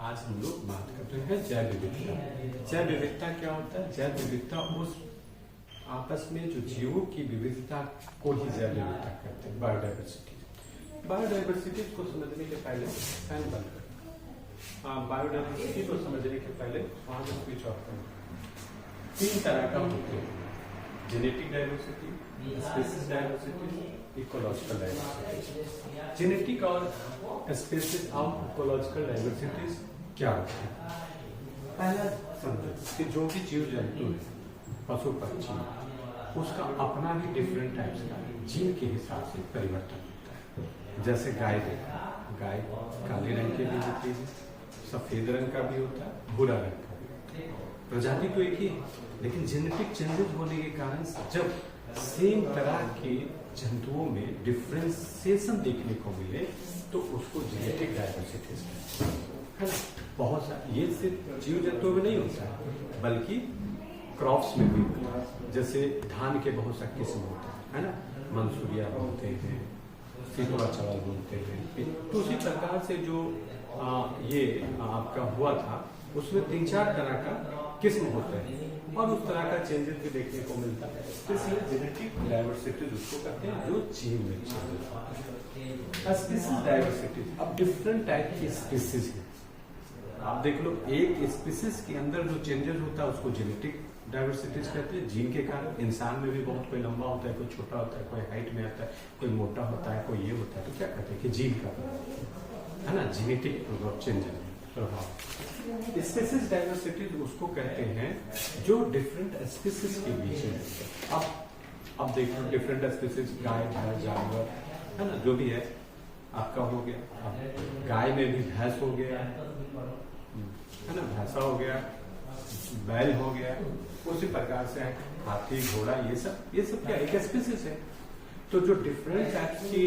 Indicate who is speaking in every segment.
Speaker 1: आज हम लोग बात कर रहे हैं जैव विविधता। जैव विविधता क्या होता है? जैव विविधता उस आपस में जो जीवों की विविधता को ही जैव विविधता कहते हैं, बायोडाइवर्सिटी। बायोडाइवर्सिटी को समझने के पहले फैन बंद करें। बायोडाइवर्सिटी को समझने के पहले वहां से स्विच ऑफ करें। 3 तरह का होते हैं: genetic diversity, species diversity, ecological diversity. Genetic और स्पीसीज और इकोलॉजिकल डाइवर्सिटीज क्या होती है? पहला समझो कि जो भी जीव जंतु है, पशु पक्षी, उसका अपना ही डिफरेंट टाइप्स का जीन के हिसाब से परिवर्तन होता है। जैसे गाय देखो, गाय काले रंग की भी होती है, सफेद रंग का भी होता है, भूरा रंग का भी होता है। प्रजाति तो एक ही है, लेकिन जेनेटिक चेंजेस होने के कारण जब सेम तरह के जंतुओं में डिफ्रेंसिएशन देखने को मिले तो उसको जेनेटिक डाइवर्सिटी है ना। बहुत सारे ये सिर्फ जीव जंतुओं में नहीं होता है, बल्कि क्रॉप्स में भी होता है। जैसे धान के बहुत सारे किस्म होते हैं, है ना। मंसूरिया बोलते हैं, सितुआ चावल बोलते हैं। तो उसी प्रकार से जो ये आपका हुआ था, उसमें 3-4 तरह का किस्म होता है और उस तरह का चेंजेस भी देखने को मिलता है। इसलिए जेनेटिक डाइवर्सिटी उसको कहते हैं जो जीव में चेंजेस। स्पीसीज डाइवर्सिटी, अब डिफरेंट टाइप की स्पीसीज है। आप देख लो, एक स्पीसीज के अंदर जो चेंजेस होता है उसको जेनेटिक डाइवर्सिटीज कहते हैं। जीन के कारण इंसान में भी बहुत, कोई लंबा होता है, कोई छोटा होता है, कोई हाइट में आता है, कोई मोटा होता है, कोई ये होता है। तो क्या कहते हैं कि जीन का है ना, जेनेटिक चेंजेस प्रभाव। स्पीसीज डाइवर्सिटी उसको कहते हैं जो डिफरेंट स्पीसीज के बीच में। अब देखो, डिफरेंट स्पीसीज, गाय, भैंस, जानवर, है ना, जो भी है आपका हो गया। अब गाय में भी भैंस हो गया, है ना, भैंसा हो गया, बैल हो गया, उसी प्रकार से हाथी, घोड़ा, ये सब क्या एक स्पीसीज है। तो जो डिफरेंट टाइप्स के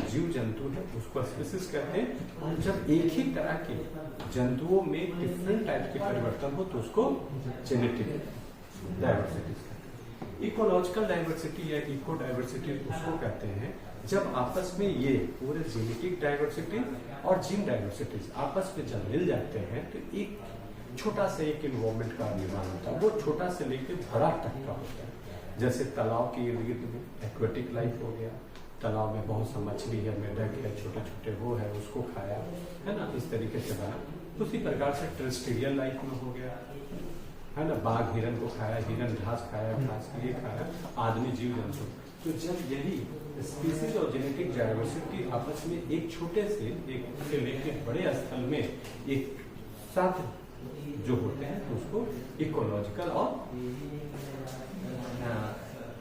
Speaker 1: जीव जंतु है उसको स्पीसीज कहते हैं। और जब एक ही तरह के जंतुओं में डिफरेंट टाइप के परिवर्तन हो तो उसको जेनेटिक डाइवर्सिटी कहते हैं। इकोलॉजिकल डाइवर्सिटी या इको डाइवर्सिटी उसको कहते हैं जब आपस में ये पूरे जेनेटिक डाइवर्सिटी और जीन डाइवर्सिटीज आपस में जब मिल जाते हैं तो एक छोटा सा एक इन्वायरमेंट का निर्माण होता है। वो छोटा से लेकर बड़ा तक का होता है। जैसे तालाब के इर्द गिर्द में एक्वेटिक लाइफ हो गया, तालाब में बहुत सा मछली है, मेढक है, छोटे छोटे वो है, उसको खाया, है ना, इस तरीके से बना। उसी प्रकार से टेरेस्ट्रियल लाइफ में हो गया, है ना, बाघ हिरन को खाया, हिरन घास खाया, घास ये खाया, आदमी जीव जंतु। तो जब यही स्पीसीज और जेनेटिक डाइवर्सिटी आपस में एक छोटे से लेकर बड़े स्थल में एक साथ जो होते हैं तो उसको इकोलॉजिकल और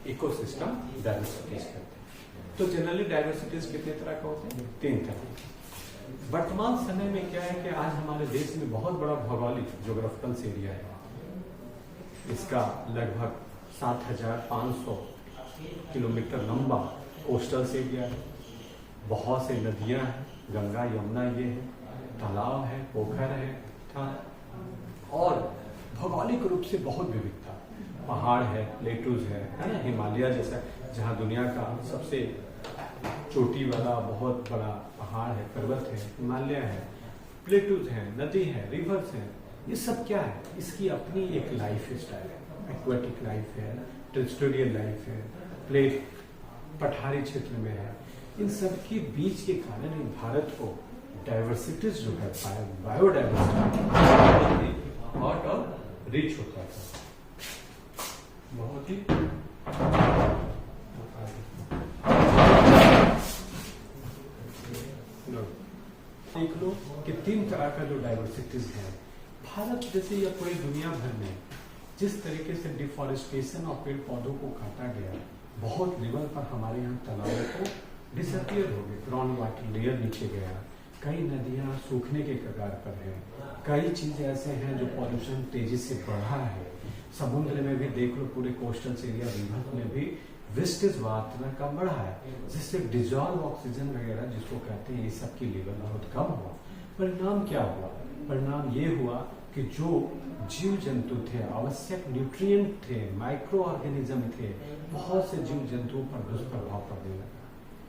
Speaker 1: इकोसिस्टम डाइवर्सिटीज कहते हैं। तो जनरली डाइवर्सिटीज कितने तरह का होते हैं? 3 तरह। वर्तमान समय में क्या है कि आज हमारे देश में बहुत बड़ा भौगोलिक ज्योग्राफिकल एरिया है। इसका लगभग 7,500 किलोमीटर लंबा कोस्टल एरिया है। बहुत से नदियां हैं, गंगा, यमुना, ये है, तालाब है, पोखर है और भौगोलिक रूप से बहुत विविधता। पहाड़ है, प्लेटूज है ना, हिमालय जैसा जहाँ दुनिया का सबसे चोटी वाला बहुत बड़ा पहाड़ है, पर्वत है, हिमालय है, प्लेटूज है, नदी है, रिवर्स है। ये सब क्या है? इसकी अपनी एक लाइफ स्टाइल है। एक्वेटिक लाइफ है, टेरेस्ट्रियल लाइफ है, प्लेट पठारी क्षेत्र में है। इन सब के बीच के कारण भारत को डाइवर्सिटीज जो है, बायोडाइवर्सिटी हॉट और रिच होता है, बहुत ही। देख लो कि 3 तरह का जो डाइवर्सिटीज है भारत जैसे या पूरी दुनिया भर में, जिस तरीके से डिफॉरेस्टेशन और पेड़ पौधों को काटा गया, बहुत लेवल पर हमारे यहाँ तालाबों को डिसअपियर हो गए, ग्राउंड वाटर लेयर नीचे गया, कई नदियां सूखने के कगार पर है, कई चीजें ऐसे हैं जो पॉल्यूशन तेजी से बढ़ा है। समुद्र में भी देख लो, पूरे कोस्टल एरिया, रिवर में भी वेस्टेज मात्रा कम बढ़ा है, जिससे डिजॉल्व ऑक्सीजन वगैरह जिसको कहते हैं, ये सब की लेवल बहुत कम हुआ। परिणाम क्या हुआ? परिणाम ये हुआ कि जो जीव जंतु थे, आवश्यक न्यूट्रिएंट थे, माइक्रो ऑर्गेनिज्म थे, बहुत से जीव जंतुओं पर दुष्प्रभाव पड़ने लगा।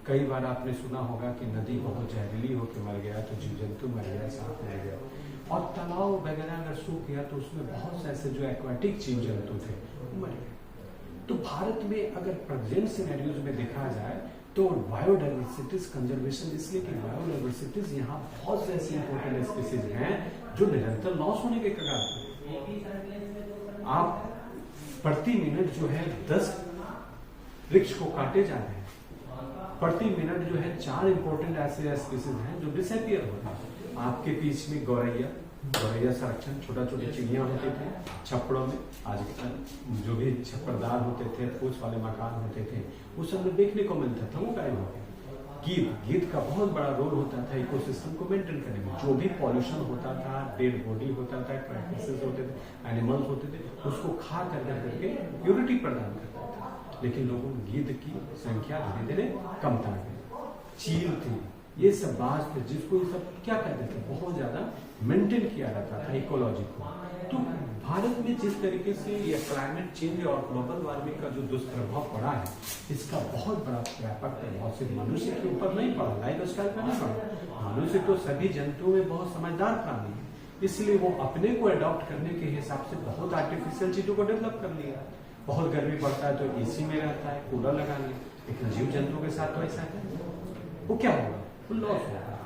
Speaker 1: कई बार आपने सुना होगा कि नदी बहुत जहरीली होकर मर गया तो जीव जंतु मर गया, सांप मर गया। शो किया तो उसमें बहुत से ऐसे जो एक्वाटिक जीव जंतु थे मर गए। तो भारत में अगर प्रेजेंट सिनेरियोज में देखा जाए तो बायोडाइवर्सिटीज कंजर्वेशन, इसलिए कि बायोडाइवर्सिटीज यहाँ बहुत से ऐसे इंपॉर्टेंट स्पीसीज हैं जो निरंतर लॉस होने के कगार पर। आप प्रति मिनट जो है 10 वृक्ष को काटे जा रहे हैं, प्रति मिनट जो है 4 इंपॉर्टेंट ऐसे स्पीसीज हैं जो डिसअपियर हो रहे हैं। आपके बीच में गौरैया संरक्षण, छोटा छोटे चिड़िया होते थे छप्पड़ों में, आज जो भी छप्परदार होते थे, फूस वाले मकान होते थे, उस समय देखने को मिलता था, वो गायब हो गया। गीत का बहुत बड़ा रोल होता था इकोसिस्टम को मेंटेन करने में। जो भी पॉल्यूशन होता था, डेड बॉडी होता था, क्रैकेसेस होते थे, एनिमल्स होते थे, उसको खा करके प्योरिटी प्रदान करता था। लेकिन लोगों में गीत की संख्या धीरे धीरे कमता गई। चील थी, ये सब बाज थे, जिसको ये सब क्या कहते थे, बहुत ज्यादा मेंटेन किया जाता था इकोलॉजी को। तो भारत में जिस तरीके से ये क्लाइमेट चेंज और ग्लोबल वार्मिंग का जो दुष्प्रभाव पड़ा है, इसका बहुत बड़ा व्यापक प्रभाव सिर्फ मनुष्य के ऊपर नहीं पड़ा, लाइफ स्टाइल पर नहीं पड़ा। मनुष्य तो सभी जंतुओं में बहुत समझदार प्राणी है, इसलिए वो अपने को अडॉप्ट करने के हिसाब से बहुत आर्टिफिशियल चीजों को डेवलप कर लिया। बहुत गर्मी पड़ता है तो एसी में रहता है, कूलर लगा लिया। लेकिन जीव जंतुओं के साथ तो ऐसा है, वो क्या होगा, वो लॉस होगा।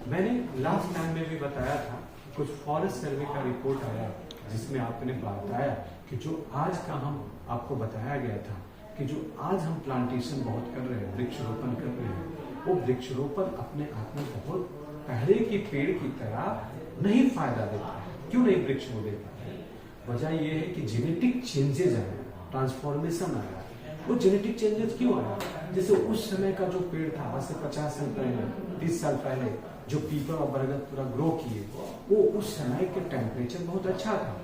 Speaker 1: मैंने लास्ट टाइम में भी बताया था, कुछ फॉरेस्ट सर्वे का रिपोर्ट आया जिसमें आपने बताया कि जो आज का हम आपको बताया गया था कि जो आज हम प्लांटेशन बहुत कर रहे हैं, वृक्षरोपण कर रहे हैं, वो वृक्षरोपण अपने आप में बहुत पहले की पेड़ की तरह नहीं फायदा देता है। क्यों नहीं वृक्ष वो देता है? वजह ये है कि जेनेटिक चेंजेज आए, ट्रांसफॉर्मेशन आया। वो जेनेटिक चेंजेस क्यों आया? जैसे उस समय का जो पेड़ था, आज से 50 साल पहले, 30 साल पहले जो पीपल और बरगद पूरा ग्रो किए, वो उस समय के टेम्परेचर बहुत अच्छा था,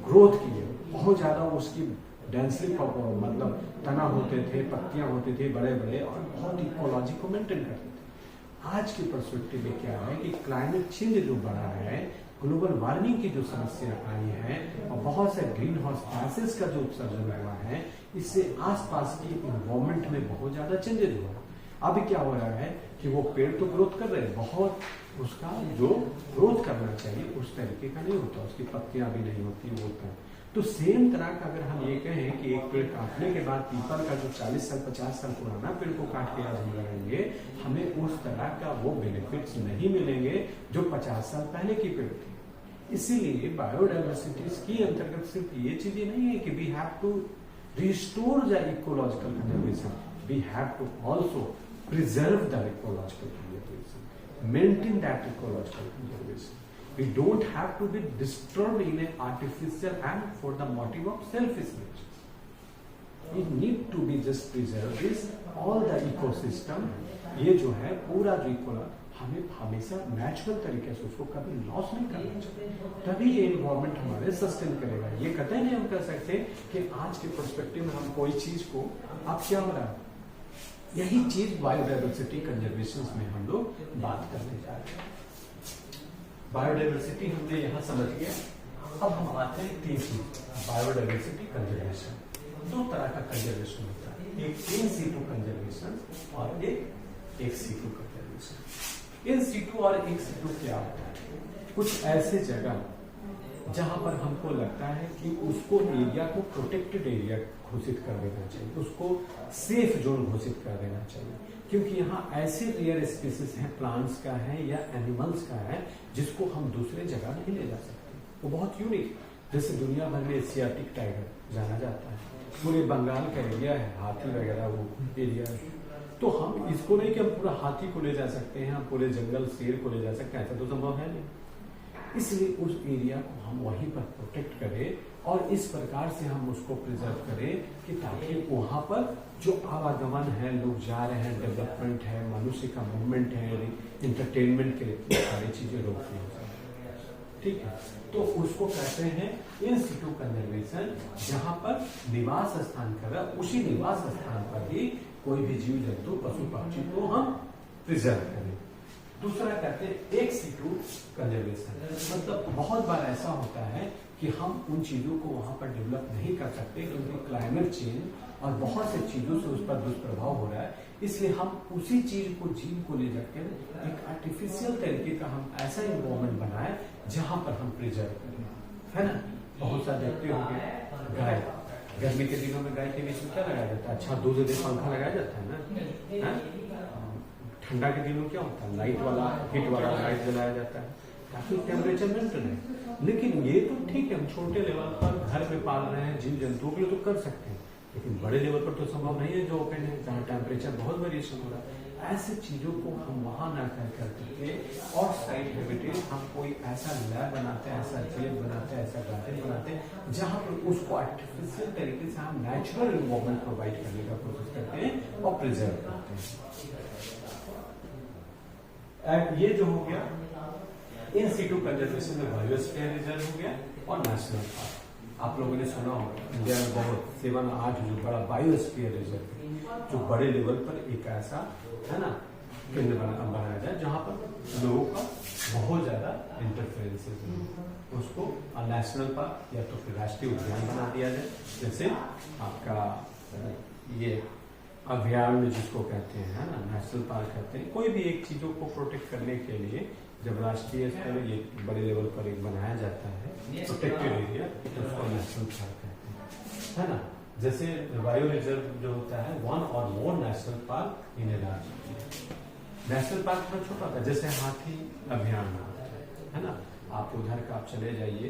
Speaker 1: ग्रोथ किए बहुत ज्यादा, उसकी डेंसली मतलब तना होते थे, पत्तियां होते थे बड़े बड़े, और बहुत इकोलॉजी को मेंटेन करते थे। आज के पर्सपेक्टिव में क्या है कि क्लाइमेट चेंज जो बढ़ा है, ग्लोबल वार्मिंग की जो समस्या आई है, और बहुत से ग्रीन हाउस गैसेस का जो उत्सर्जन हुआ है, इससे आसपास की इन्वायरमेंट में बहुत ज्यादा चेंजेस हुआ है। अभी क्या हो रहा है कि वो पेड़ तो ग्रोथ कर रहे हैं, बहुत उसका जो ग्रोथ करना चाहिए उस तरीके का नहीं होता, उसकी पत्तियां भी नहीं होती, वो होता है। तो सेम तरह का अगर हम ये कहें कि एक पेड़ काटने के बाद पीपल का जो 40 साल 50 साल पुराना पेड़ को काट के आज हम लगाएंगे, हमें उस तरह का वो बेनिफिट्स नहीं मिलेंगे जो 50 साल पहले की पेड़ थी। इसीलिए बायोडाइवर्सिटीज की अंतर्गत सिर्फ ये चीजें नहीं है कि we have to restore the ecological conservation, we have to also preserve the ecological conservation, maintain that ecological conservation. We don't have to be disturbed in an artificial and for the motive of selfishness. We need to be just preserve this all the ecosystem. ये जो है पूरा जो ecology, हमें हमेशा natural तरीके से उसको कभी लॉस नहीं करना चाहिए, तभी ये इन्वायरमेंट हमारे सस्टेन करेगा। ये कहते नहीं हम कह सकते कि आज के पर्सपेक्टिव में हम कोई चीज को, अब क्या हो रहा है, यही चीज बायोडाइवर्सिटी कंजर्वेशन में हम लोग बात करते जा रहे हैं। बायोडाइवर्सिटी हमने यहाँ समझ गया। अब हम आते हैं तीसरी, बायोडाइवर्सिटी कंजर्वेशन। 2 तरह का कंजर्वेशन होता है, एक इन सीटू कंजर्वेशन और एक ex situ conservation. In situ और एक्स सीटू क्या होता है? कुछ ऐसे जगह जहां पर हमको लगता है कि उसको एरिया को प्रोटेक्टेड एरिया घोषित कर देना चाहिए, उसको सेफ जोन घोषित कर देना चाहिए, क्योंकि यहाँ ऐसे रेयर स्पीसीज हैं, प्लांट्स का है या एनिमल्स का है, जिसको हम दूसरे जगह नहीं ले जा सकते। वो बहुत यूनिक, जैसे दुनिया भर में एशियाटिक टाइगर जाना जाता है, पूरे बंगाल का एरिया है, हाथी वगैरह वो एरिया है। तो हम इसको नहीं कि हम पूरा हाथी को ले जा सकते हैं, हम पूरे जंगल शेर को ले जा सकते हैं, ऐसा तो संभव है नहीं। इसलिए उस एरिया को हम वहीं पर प्रोटेक्ट करें और इस प्रकार से हम उसको प्रिजर्व करें कि ताकि वहां पर जो आवागमन है, लोग जा रहे हैं, डेवलपमेंट है, मनुष्य का मूवमेंट है, इंटरटेनमेंट के लिए सारी चीजें रोकनी हो सकती। ठीक है, तो उसको कहते हैं इन सीटू कंजर्वेशन, जहां पर निवास स्थान कर, उसी निवास स्थान पर ही कोई भी जीव जंतु पशु पक्षी को हम प्रिजर्व करें। दूसरा कहते हैं एक सीटू कंजर्वेशन, मतलब बहुत बार ऐसा होता है कि हम उन चीजों को वहां पर डेवलप नहीं कर सकते क्योंकि क्लाइमेट चेंज और बहुत से चीजों से उस पर दुष्प्रभाव हो रहा है, इसलिए हम उसी चीज को, जीव को ले जाकर एक आर्टिफिशियल तरीके का हम ऐसा इन्वायरमेंट बनाए जहां पर हम प्रिजर्व करें। है ना। बहुत सा देखते होंगे गाय, गर्मी के दिनों में गाय के बीच में क्या लगाया जाता है? अच्छा दूध दे पंखा लगाया जाता है ना। ठंडा के दिनों क्या होता है? लाइट वाला, हीट वाला लाइट जलाया जाता है ताकि टेम्परेचर मेंटेन है। लेकिन ये तो ठीक है, हम छोटे लेवल पर घर में पाल रहे हैं जीव जंतुओं के लिए तो कर सकते हैं, लेकिन बड़े लेवल पर तो संभव नहीं है जो ओपन है, जहाँ टेम्परेचर बहुत वेरिएशन हो रहा है। ऐसे चीजों को हम वहां ना कर करके और साइड हैबिटेट हम कोई ऐसा लैब बनाते हैं, ऐसा जेल बनाते हैं, ऐसा गार्डन बनाते हैं जहां पर उसको आर्टिफिशियल तरीके से हम नेचुरल इन्वायरमेंट प्रोवाइड करने का कोशिश करते हैं और प्रिजर्व करते हैं। ये जो हो गया इन सीटू कंजर्वेशन में बायोस्फीयर रिजर्व हो गया और नेशनल पार्क। आप लोगों ने सुना हो इंडिया में बहुत 7-8 जो बड़ा बायोस्फीयर रिजर्व है, जो बड़े लेवल पर एक ऐसा है ना केंद्र बनाया जाए जहां पर लोगों का बहुत ज्यादा इंटरफेरेंसेस है, उसको नेशनल पार्क या तो फिर राष्ट्रीय उद्यान बना दिया जाए। जैसे आपका ये अभयारण्य जिसको कहते हैं है ना, नेशनल पार्क कहते हैं। कोई भी एक चीजों को प्रोटेक्ट करने के लिए जब राष्ट्रीय स्तर ये बड़े लेवल पर एक बनाया जाता है प्रोटेक्टेड एरिया, तो उसको नेशनल पार्क कहते हैं, है ना। जैसे बायो रिजर्व जो होता है 1 और मोर नेशनल पार्क इन ए राज्य। नेशनल पार्क थोड़ा छोटा होता है, जैसे हाथी अभयारण्य है ना, आप उधर का आप चले जाइए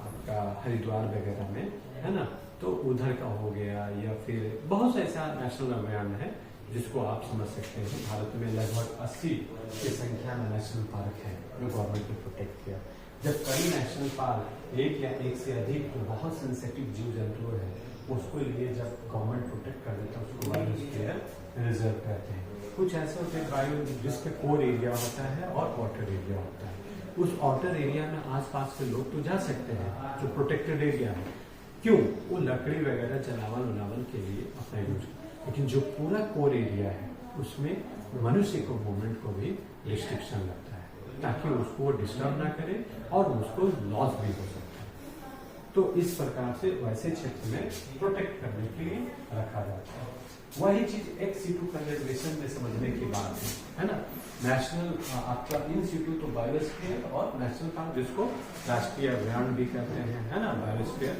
Speaker 1: आपका हरिद्वार वगैरह में है ना, तो उधर का हो गया, या फिर बहुत से ऐसा नेशनल अभयारण्य है जिसको आप समझ सकते हैं। भारत में लगभग 80 की संख्या में नेशनल पार्क है जो गवर्नमेंट ने प्रोटेक्ट किया। जब कई नेशनल पार्क एक या एक से अधिक तो बहुत सेंसिटिव जीव जंतु है उसको लिए जब गवर्नमेंट प्रोटेक्ट कर देता है उसको बायोस्फीयर रिजर्व कहते हैं। कुछ ऐसे होते हैं बायो जिसके कोर एरिया होता है और वाटर एरिया होता है। उस वाटर एरिया में आसपास के लोग तो जा सकते हैं जो प्रोटेक्टेड एरिया है, क्यों? वो लकड़ी वगैरह जलावन उलावन के लिए अपना यूज, लेकिन जो पूरा कोर एरिया है उसमें मनुष्य को मूवमेंट को भी रिस्ट्रिक्शन लगता है ताकि उसको डिस्टर्ब ना करे और उसको लॉस भी हो सकता है। तो इस प्रकार से वैसे क्षेत्र में प्रोटेक्ट करने के लिए रखा जाता है। वही चीज एक सीटू कंजर्वेशन में समझने की बात है ना। नेशनल आपका इन सीटू तो बायोस्फीयर और नेशनल पार्क जिसको राष्ट्रीय अभयारण्य भी कहते हैं है ना, बायोस्फीयर।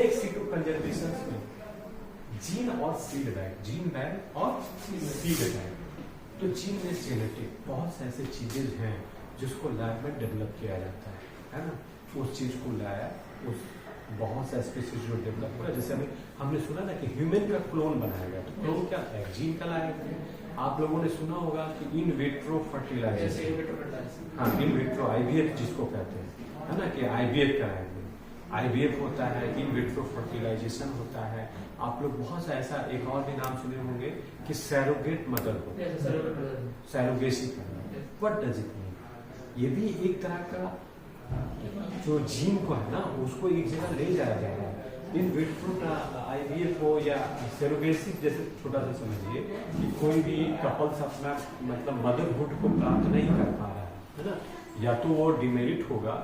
Speaker 1: एक सीटू कंजर्वेशन में जीन और सीड बैंक, जीन बैंक और सीड बैंक। तो जीन में जेनेटिक बहुत से ऐसे चीजें हैं जिसको लैब में डेवलप किया जाता है ना। उस चीज को लाया, उस बहुत सा स्पीसीज जो डेवलप हुआ, जैसे हमने सुना ना कि ह्यूमन का क्लोन बनाया गया, तो क्लोन क्या है? जीन का लाया गया। आप लोगों ने सुना होगा कि इन विट्रो फर्टिलाइजेशन, हाँ इन विट्रो आईवीएफ जिसको कहते हैं है ना, कि आईवीएफ कराया गया। आईवीएफ होता है, इन विट्रो फर्टिलाइजेशन होता है। आप लोग बहुत सा ऐसा एक और भी नाम सुने होंगे कि सैरोगेट मदर हो, सैरोगेसी करना। What does it mean? ये भी एक तरह का जो जीन को है ना उसको एक जगह ले जाया जा रहा है। इन विट्रो आईवीएफ हो या सैरोगेसी, जैसे छोटा सा समझिए कि कोई भी कपल्स अपना मतलब मदरहुड को प्राप्त नहीं कर पा रहा है ना, या तो वो डिमेरिट होगा,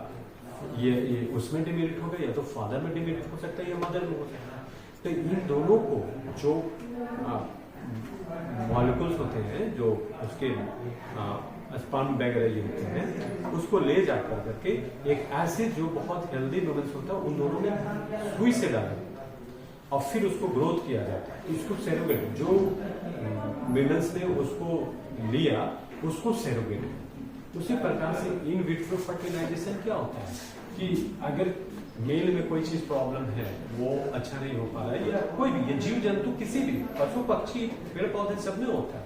Speaker 1: ये उसमें डिमेरिट होगा, या तो फादर में डिमेरिट हो सकता है या मदर में हो सकता है। तो इन दोनों को जो मॉलिक्यूल्स होते हैं जो उसके स्पर्म वगैरह ये होते हैं उसको ले जाकर करके एक एसिड जो बहुत हेल्दी वुमेन्स होता है उन दोनों में सुई से डाला और फिर उसको ग्रोथ किया जाता है। इसको सैरोगेट, जो वुमेन्स ने उसको लिया उसको सैरोगेट। उसी प्रकार से इन विट्रो फर्टिलाइजेशन क्या होता है कि अगर मेल में कोई चीज प्रॉब्लम है, वो अच्छा नहीं हो पा रहा है, या कोई भी ये जीव जंतु किसी भी पशु पक्षी पेड़ पौधे सब में होता है,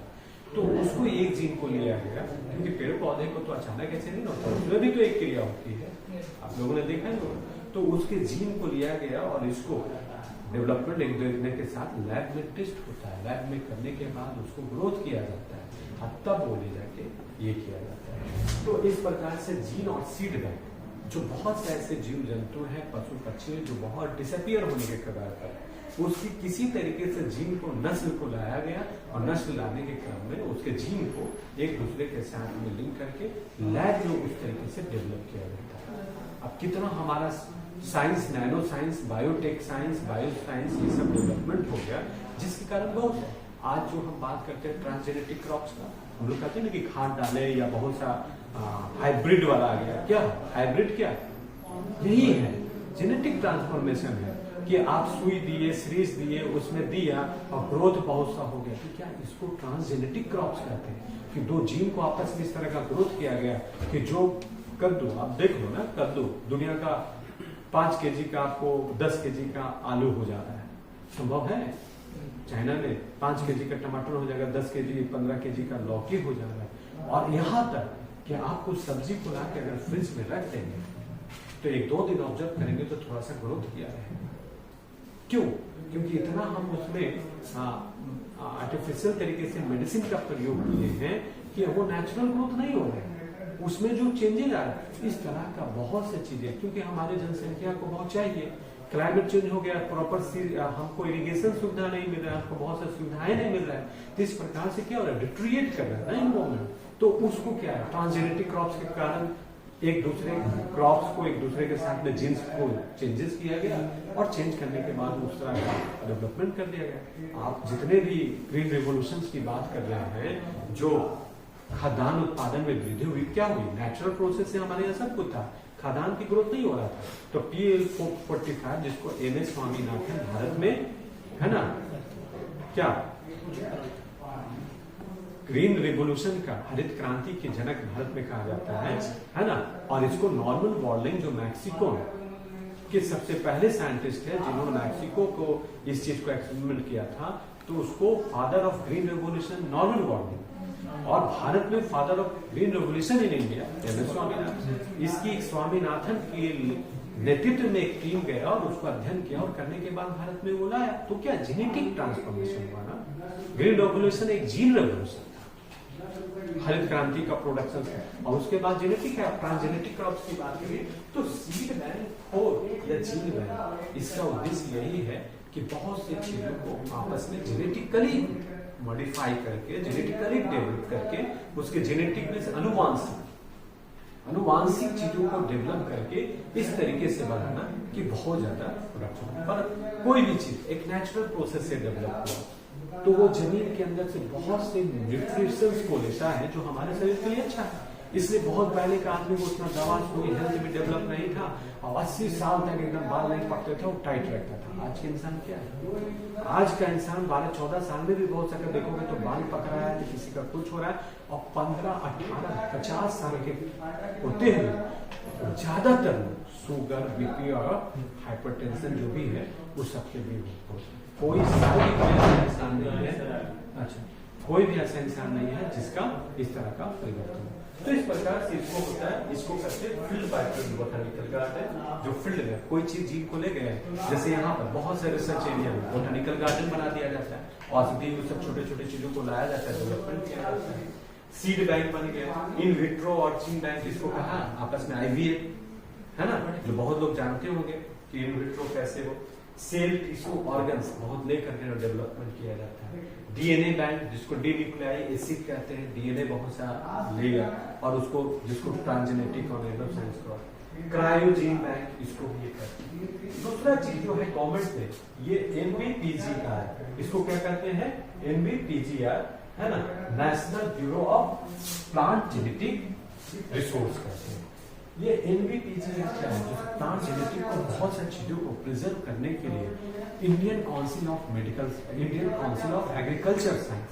Speaker 1: तो उसको एक जीन को लिया गया, क्योंकि पेड़ पौधे को तो अचानक ऐसे नहीं होता, उसमें भी तो एक क्रिया होती है, आप लोगों ने देखा है। तो उसके जीन को लिया गया और इसको डेवलपमेंट एक देखने के साथ लैब में टेस्ट होता है। लैब में करने के बाद उसको ग्रोथ किया जाता है, तब वो ले जाके ये किया जाता है। तो इस प्रकार से जीन और सीड बैंक, जो बहुत से ऐसे जीव जंतु हैं पशु पक्षी जो बहुत डिसअपियर होने के कगार पर, उसकी किसी तरीके से जीन को नस्ल को लाया गया और नस्ल लाने के क्रम में उसके जीन को एक दूसरे के साथ में लिंक करके लैब में उस तरीके से डेवलप किया जाता है। अब कितना हमारा science, nano science, biotech science, bio science, ये सब डेवलपमेंट हो गया, जिसके कारण बहुत आज जो हम बात करते हैं ट्रांसजेनेटिक क्रॉप्स का, हम लोग कहते हैं ना कि खाद डाले या बहुत सा हाइब्रिड वाला आ गया। क्या हाइब्रिड? क्या यही है, जेनेटिक ट्रांसफॉर्मेशन है कि आप सुई दिए, सीरीज दिए, उसमें दिया और ग्रोथ बहुत सा हो गया, तो क्या इसको ट्रांसजेनेटिक क्रॉप्स कहते हैं कि दो जीन को आपस में इस तरह का ग्रोथ किया गया कि जो कद्दू, आप देख लो ना, कद्दू दुनिया का 5 केजी का आपको 10 केजी का आलू हो जा रहा है, संभव है? चाइना में 5 केजी का टमाटर हो जाएगा, 10 केजी 15 केजी का लौकी हो जा रहा है। और यहाँ तक कि आप कुछ सब्जी को ला के अगर फ्रिज में रख देंगे तो 1-2 दिन ऑब्जर्व करेंगे तो थोड़ा सा ग्रोथ किया है। क्यों? क्योंकि इतना हम उसमें आर्टिफिशियल तरीके से मेडिसिन का प्रयोग किए हैं कि वो नेचुरल ग्रोथ नहीं हो रहा है, उसमें जो चेंजेस आ रहे हैं। इस तरह का बहुत सी चीजें, क्योंकि हमारे जनसंख्या को बहुत चाहिए, क्लाइमेट चेंज हो गया, प्रॉपर हमको इरिगेशन सुविधा नहीं मिल रहा है, हमको बहुत सारी सुविधाएं नहीं मिल रहा है, तो इस प्रकार से क्या हो रहा है, डिट्रिएट कर रहा है एनवायरमेंट। तो उसको क्या है, ट्रांसजेनेटिक क्रॉप्स के कारण एक दूसरे क्रॉप्स को एक दूसरे के साथ में जीन्स को चेंजेस किया गया और चेंज करने के बाद उस तरह का डेवलपमेंट कर दिया गया। आप जितने भी ग्रीन रिवोल्यूशन की बात कर रहे हैं, जो खाद्यान्न उत्पादन में वृद्धि हुई, क्या हुई, नेचुरल प्रोसेस से हमारे यहाँ सब कुछ था, खाद्यान्न की ग्रोथ नहीं हो रहा था। तो PL45 जिसको MS स्वामीनाथन भारत में है ना, क्या ग्रीन रिवोल्यूशन का, हरित क्रांति के जनक भारत में कहा जाता है ना। और इसको नॉर्मन बॉर्लिंग जो मैक्सिको के सबसे पहले साइंटिस्ट है जिन्होंने मैक्सिको को इस चीज को एक्सपेरिमेंट किया था, तो उसको father of green revolution Norman Borlaug, और भारत में फादर ऑफ ग्रीन रिवोल्यूशन ही नहीं गया MS स्वामीनाथन। इसकी स्वामीनाथन के नेतृत्व में एक टीम गया और उसको अध्ययन किया और करने के बाद भारत में वो लाया। तो क्या जेनेटिक ट्रांसफॉर्मेशन हुआ ना, ग्रीन रेवोल्यूशन एक जीन रेवोल्यूशन, हरित क्रांति का प्रोडक्शन है, और उसके बाद जेनेटिक है। ट्रांसजेनेटिक क्रॉप्स की बात करें तो सीड बैंक और या जीन बैंक, इसका उद्देश्य यही है कि बहुत सी चीजों को आपस में जेनेटिकली मॉडिफाई करके, जेनेटिकली डेवलप करके, उसके जेनेटिक में अनुवांशिक चीजों को डेवलप करके इस तरीके से बनाना कि बहुत ज्यादा प्रोडक्शन। पर कोई भी चीज एक नेचुरल प्रोसेस से डेवलप हुआ तो वो जमीन के अंदर से बहुत से न्यूट्रिशंस को लेता है जो हमारे शरीर के लिए अच्छा है। इसलिए बहुत पहले का आदमी को उतना दवा कोई हेल्थ भी डेवलप नहीं था और 80 साल तक एकदम बाल नहीं पकते थे, वो टाइट रहता था। आज के इंसान क्या है, आज का इंसान 12-14 साल में भी बहुत सारे देखोगे तो बाल पक रहा है, किसी का कुछ हो रहा है, और 15-18-50 साल के होते हुए ज्यादातर शुगर, BP और हाइपरटेंशन जो भी है वो सबके भी कोई इंसान नहीं है। अच्छा, कोई भी ऐसा इंसान नहीं है जिसका इस तरह का परिवर्तन हो। तो इस प्रकार से इसको होता है, इसको करते हैं फील्ड बायोलॉजी बोटानिकल गार्डन, जो फील्ड में कोई चीज जीव को ले गए, जैसे यहाँ पर बहुत सारे रिसर्च एरिया में बोटानिकल गार्डन बना दिया जाता है, औषधि सब छोटे छोटे चीजों को लाया जाता है, डेवलपमेंट किया जाता है। सीड बैंक बन गया, इन विट्रो और जीन बैंक इसको कहा, आपस में IVF है ना, जो बहुत लोग जानते होंगे कि इन विट्रो कैसे हो। सेल टिश्यू ऑर्गन्स बहुत लेकर के डेवलपमेंट किया जाता है। DNA बैंक जिसको डीन्यूक्लियाई एसिड कहते हैं, DNA बहुत सा लेगा और उसको जिसको ट्रांसजेनेटिक और साइंस का क्रायोजीन बैंक इसको भी करते हैं। दूसरा चीज जो है गवर्नमेंट में ये NBPGR, इसको क्या कहते हैं, NBPGR है ना, national bureau of plant genetic resource कहते हैं। ये NBPGR क्या है, प्लांट जेनेटिक को बहुत सारी चीजों को प्रिजर्व करने के लिए Indian council of agriculture science,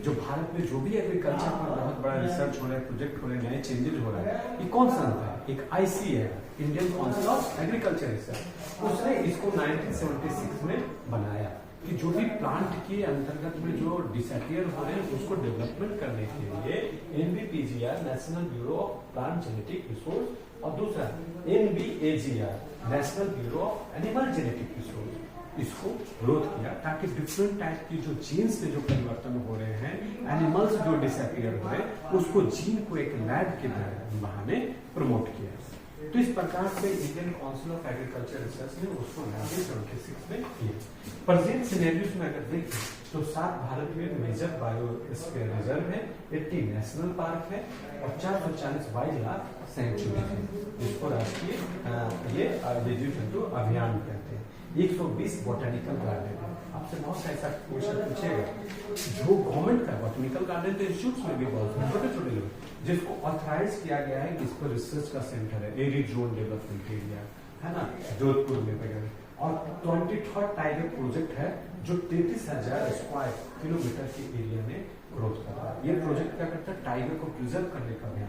Speaker 1: जो भारत में जो भी एग्रीकल्चर पर बहुत बड़ा रिसर्च हो रहा है, प्रोजेक्ट हो रहे हैं, नए चेंजेस हो रहा है, ये कौन सा है, एक IC है, Indian council of agriculture research. उसने इसको 1976 में बनाया कि जो भी प्लांट के अंतर्गत में जो डिसअपियर हो रहे हैं उसको डेवलपमेंट करने के लिए NBPGR national bureau of plant genetic resource, और दूसरा NBAGR national bureau of animal genetic resource, इसको ग्रोथ किया ताकि डिफरेंट टाइप की जो जीन्स में जो परिवर्तन हो रहे हैं, एनिमल्स जो डिसअपियर हो रहे हैं, उसको जीन को एक लैब के बहाने प्रमोट किया। तो इस प्रकार से Indian council of agriculture research ने उसको 1976 में किया। प्रेजेंट सिनेरियोस में अगर देखें तो 7 भारत में मेजर बायोस्फीयर रिजर्व है, 80 नेशनल पार्क है और 440 वाइल्ड लाइफ सेंचुरी है, जिसको राष्ट्रीय ये जीव जंतु अभियान कहते हैं। 120 बोटानिकल गार्डन है। आपसे बहुत सा ऐसा क्वेश्चन पूछेगा, जो गवर्नमेंट का बोटानिकल गार्डन तो इंस्टीट्यूट में भी बहुत छोटे छोटे लोग, जिसको ऑथराइज किया गया है कि इस पर रिसर्च का सेंटर है, एरिड जोन डेवलपमेंट एरिया है ना, जोधपुर में वगैरह। और 23rd टाइगर प्रोजेक्ट है जो 33,000 स्क्वायर किलोमीटर के एरिया में ग्रोथ कर रहा है। ये प्रोजेक्ट क्या करता है, टाइगर को प्रिजर्व करने का अभियान।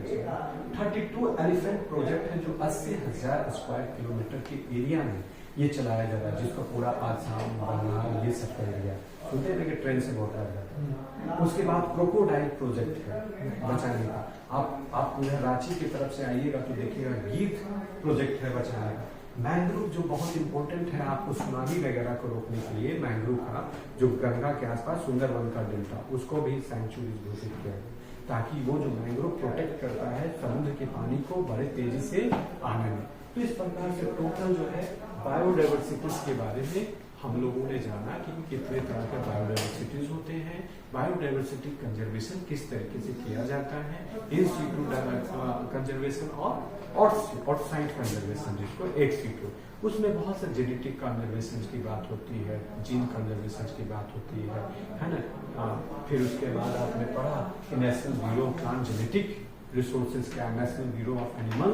Speaker 1: 32 एलिफेंट प्रोजेक्ट है जो 80,000 स्क्वायर किलोमीटर के एरिया में ये चलाया जा रहा है, जिसका पूरा आसाम, बंगाल, ये सब का एरिया सुनते हैं कि ट्रेन से बहुत आ जाता है। उसके बाद क्रोकोडाइल प्रोजेक्ट है बचाने का। आप पूरे रांची की तरफ से आइएगा तो देखिएगा गीत प्रोजेक्ट है बचाने का। मैंग्रोव जो बहुत इंपॉर्टेंट है आपको सुनामी वगैरह को रोकने के लिए, मैंग्रोव का जो गंगा के आसपास सुंदरवन का डेल्टा, उसको भी सैंक्चुअरी घोषित किया गया ताकि वो जो मैंग्रोव प्रोटेक्ट करता है समुद्र के पानी को बड़े तेजी से आने में। तो इस प्रकार से टोटल जो है बायोडाइवर्सिटीज के बारे में हम लोगों ने जाना कि कितने तरह के बायोडाइवर्सिटीज होते हैं, बायोडाइवर्सिटी कंजर्वेशन किस तरीके से किया जाता है, इन सीटू कंजर्वेशन और आउटसाइड कंजर्वेशन जिसको एक्स सीटू, उसमें बहुत से जेनेटिक कंजर्वेशन की बात होती है, जीन कंजर्वेशन की बात होती है ना। फिर उसके बाद आपने पढ़ा कि national bureau of plant genetic resources क्या है, national bureau of animal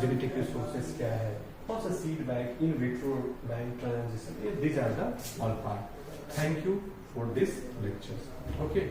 Speaker 1: genetic resources क्या है, also seed bank, in vitro bank transition. These are the all part. Thank you for this lecture. Okay.